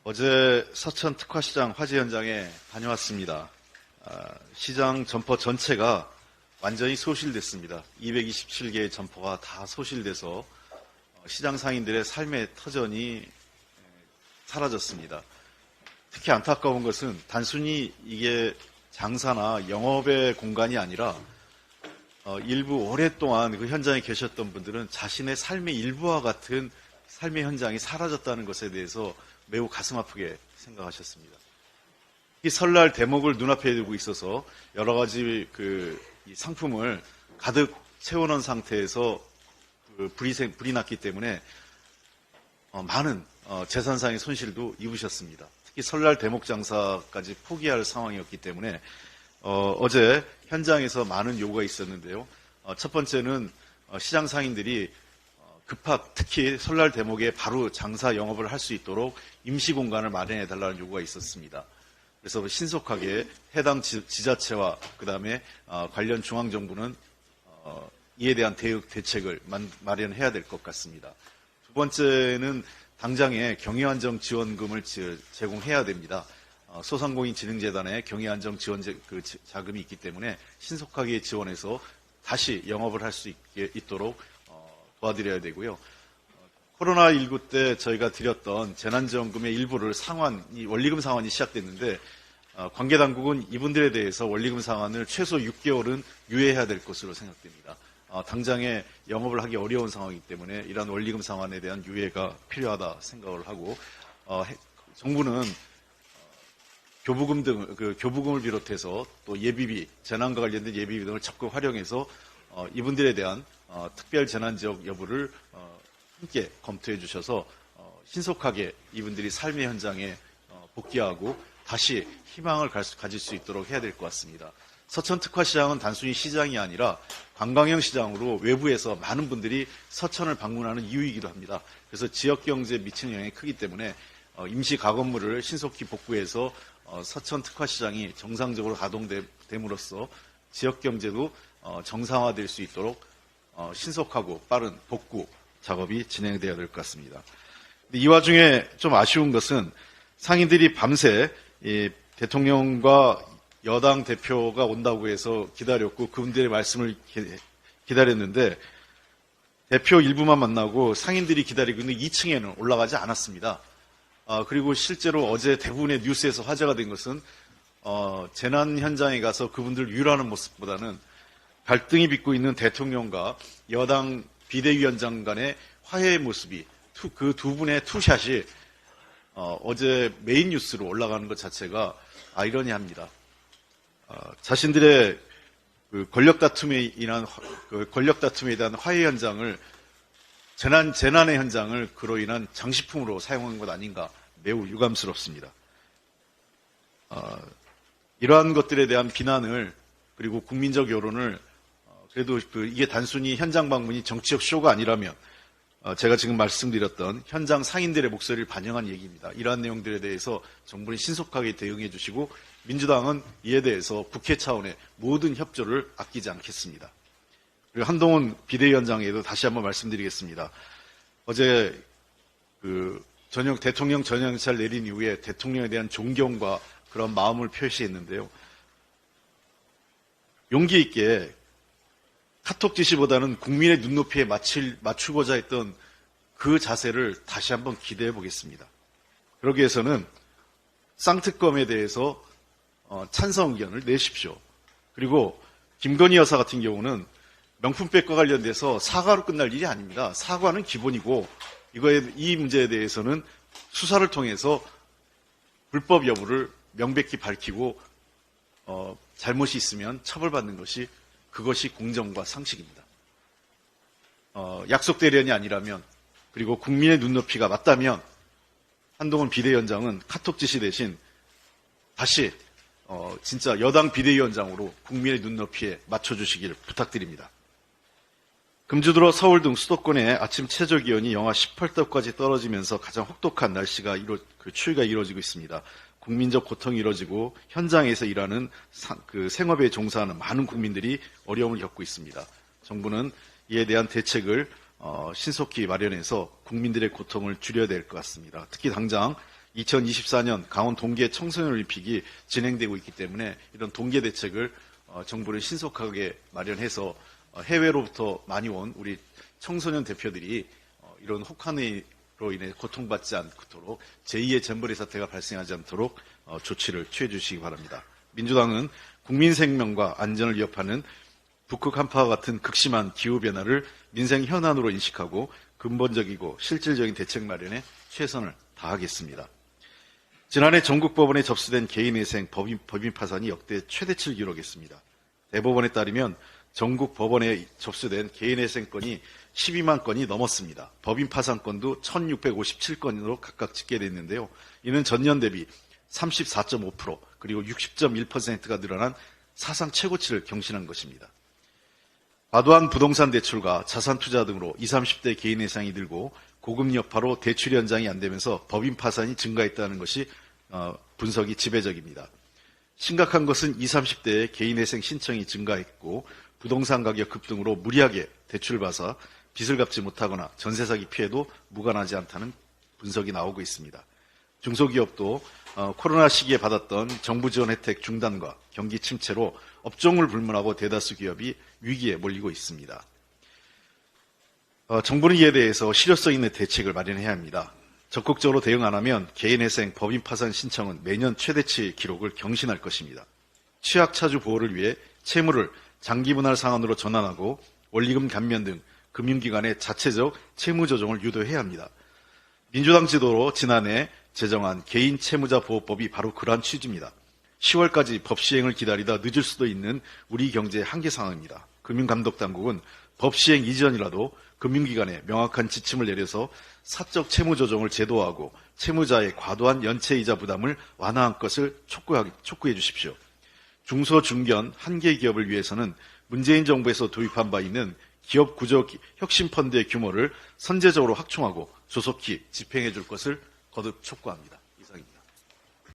어제 서천 특화시장 화재 현장에 다녀왔습니다. 시장 점포 전체가 완전히 소실됐습니다. 227개의 점포가 다 소실돼서 시장 상인들의 삶의 터전이 사라졌습니다. 특히 안타까운 것은 단순히 이게 장사나 영업의 공간이 아니라 일부 오랫동안 그 현장에 계셨던 분들은 자신의 삶의 일부와 같은 삶의 현장이 사라졌다는 것에 대해서 매우 가슴 아프게 생각하셨습니다. 이 설날 대목을 눈앞에 두고 있어서 여러 가지 이 상품을 가득 채워놓은 상태에서 불이 났기 때문에 많은 재산상의 손실도 입으셨습니다. 특히 설날 대목 장사까지 포기할 상황이었기 때문에 어제 현장에서 많은 요구가 있었는데요. 첫 번째는 시장 상인들이 특히 설날 대목에 바로 장사 영업을 할 수 있도록 임시 공간을 마련해 달라는 요구가 있었습니다. 그래서 신속하게 해당 지자체와 그다음에 관련 중앙정부는 이에 대한 대책을 마련해야 될 것 같습니다. 두 번째는 당장에 경위안정 지원금을 제공해야 됩니다. 소상공인진흥재단에 경위안정 지원 자금이 있기 때문에 신속하게 지원해서 다시 영업을 할 수 있도록 도와드려야 되고요. 코로나19 때 저희가 드렸던 재난지원금의 일부를 원리금 상환이 시작됐는데 관계당국은 이분들에 대해서 원리금 상환을 최소 6개월은 유예해야 될 것으로 생각됩니다. 당장에 영업을 하기 어려운 상황이기 때문에 이러한 원리금 상환에 대한 유예가 필요하다 생각을 하고 정부는 교부금을 비롯해서 또 예비비, 재난과 관련된 예비비 등을 적극 활용해서 이분들에 대한 특별 재난지역 여부를 함께 검토해 주셔서 신속하게 이분들이 삶의 현장에 복귀하고 다시 희망을 가질 수 있도록 해야 될 것 같습니다. 서천 특화시장은 단순히 시장이 아니라 관광형 시장으로 외부에서 많은 분들이 서천을 방문하는 이유이기도 합니다. 그래서 지역경제에 미치는 영향이 크기 때문에 임시 가건물을 신속히 복구해서 서천 특화시장이 정상적으로 가동됨으로써 지역경제도 정상화될 수 있도록 신속하고 빠른 복구 작업이 진행되어야 될 것 같습니다. 이 와중에 좀 아쉬운 것은 상인들이 밤새 대통령과 여당 대표가 온다고 해서 기다렸고 그분들의 말씀을 기다렸는데 대표 일부만 만나고 상인들이 기다리고 있는 2층에는 올라가지 않았습니다. 그리고 실제로 어제 대부분의 뉴스에서 화제가 된 것은 재난 현장에 가서 그분들 위로하는 모습보다는 갈등이 빚고 있는 대통령과 여당 비대위원장 간의 화해의 모습이 그 두 분의 투샷이 어제 메인 뉴스로 올라가는 것 자체가 아이러니합니다. 자신들의 권력 다툼에 대한 화해 현장을 재난의 현장을 그로 인한 장식품으로 사용한 것 아닌가 매우 유감스럽습니다. 이러한 것들에 대한 비난을 그리고 국민적 여론을 그래도 이게 단순히 현장 방문이 정치적 쇼가 아니라면 제가 지금 말씀드렸던 현장 상인들의 목소리를 반영한 얘기입니다. 이러한 내용들에 대해서 정부는 신속하게 대응해 주시고 민주당은 이에 대해서 국회 차원의 모든 협조를 아끼지 않겠습니다. 그리고 한동훈 비대위원장에도 다시 한번 말씀드리겠습니다. 어제 대통령 전형차를 내린 이후에 대통령에 대한 존경과 그런 마음을 표시했는데요. 용기 있게 카톡 지시보다는 국민의 눈높이에 맞추고자 했던 그 자세를 다시 한번 기대해 보겠습니다. 그러기 위해서는 쌍특검에 대해서 찬성 의견을 내십시오. 그리고 김건희 여사 같은 경우는 명품백과 관련돼서 사과로 끝날 일이 아닙니다. 사과는 기본이고 이 문제에 대해서는 수사를 통해서 불법 여부를 명백히 밝히고 잘못이 있으면 처벌받는 그것이 공정과 상식입니다. 약속 대련이 아니라면 그리고 국민의 눈높이가 맞다면 한동훈 비대위원장은 카톡 지시 대신 다시 진짜 여당 비대위원장으로 국민의 눈높이에 맞춰주시길 부탁드립니다. 금주 들어 서울 등 수도권의 아침 최저기온이 영하 18도까지 떨어지면서 가장 혹독한 추위가 이루어지고 있습니다. 국민적 고통이 이루어지고 현장에서 일하는 생업에 종사하는 많은 국민들이 어려움을 겪고 있습니다. 정부는 이에 대한 대책을 신속히 마련해서 국민들의 고통을 줄여야 될 것 같습니다. 특히 당장 2024년 강원 동계 청소년 올림픽이 진행되고 있기 때문에 이런 동계 대책을 정부는 신속하게 마련해서 해외로부터 많이 온 우리 청소년 대표들이 이런 혹한으로 인해 고통받지 않도록 제2의 잼버리 사태가 발생하지 않도록 조치를 취해 주시기 바랍니다. 민주당은 국민 생명과 안전을 위협하는 북극 한파와 같은 극심한 기후변화를 민생 현안으로 인식하고 근본적이고 실질적인 대책 마련에 최선을 다하겠습니다. 지난해 전국 법원에 접수된 개인회생 법인 파산이 역대 최대치를 기록했습니다. 대법원에 따르면 전국 법원에 접수된 개인회생 건이 12만 건이 넘었습니다. 법인 파산 건도 1657건으로 각각 집계됐는데요. 이는 전년 대비 34.5% 그리고 60.1%가 늘어난 사상 최고치를 경신한 것입니다. 과도한 부동산 대출과 자산 투자 등으로 20, 30대 개인 회생이 늘고 고금 여파로 대출 연장이 안 되면서 법인 파산이 증가했다는 것이 분석이 지배적입니다. 심각한 것은 20, 30대의 개인 회생 신청이 증가했고 부동산 가격 급등으로 무리하게 대출을 받아 빚을 갚지 못하거나 전세 사기 피해도 무관하지 않다는 분석이 나오고 있습니다. 중소기업도 코로나 시기에 받았던 정부 지원 혜택 중단과 경기 침체로 업종을 불문하고 대다수 기업이 위기에 몰리고 있습니다. 정부는 이에 대해서 실효성 있는 대책을 마련해야 합니다. 적극적으로 대응 안 하면 개인회생, 법인 파산 신청은 매년 최대치 기록을 경신할 것입니다. 취약차주 보호를 위해 채무를 장기분할 상환으로 전환하고 원리금 감면 등 금융기관의 자체적 채무 조정을 유도해야 합니다. 민주당 지도로 지난해 제정한 개인채무자 보호법이 바로 그러한 취지입니다. 10월까지 법 시행을 기다리다 늦을 수도 있는 우리 경제의 한계 상황입니다. 금융감독당국은 법 시행 이전이라도 금융기관에 명확한 지침을 내려서 사적 채무 조정을 제도화하고 채무자의 과도한 연체이자 부담을 완화한 것을 촉구해 주십시오. 중소중견 한계 기업을 위해서는 문재인 정부에서 도입한 바 있는 기업 구조 혁신 펀드의 규모를 선제적으로 확충하고 조속히 집행해 줄 것을 거듭 촉구합니다. 이상입니다.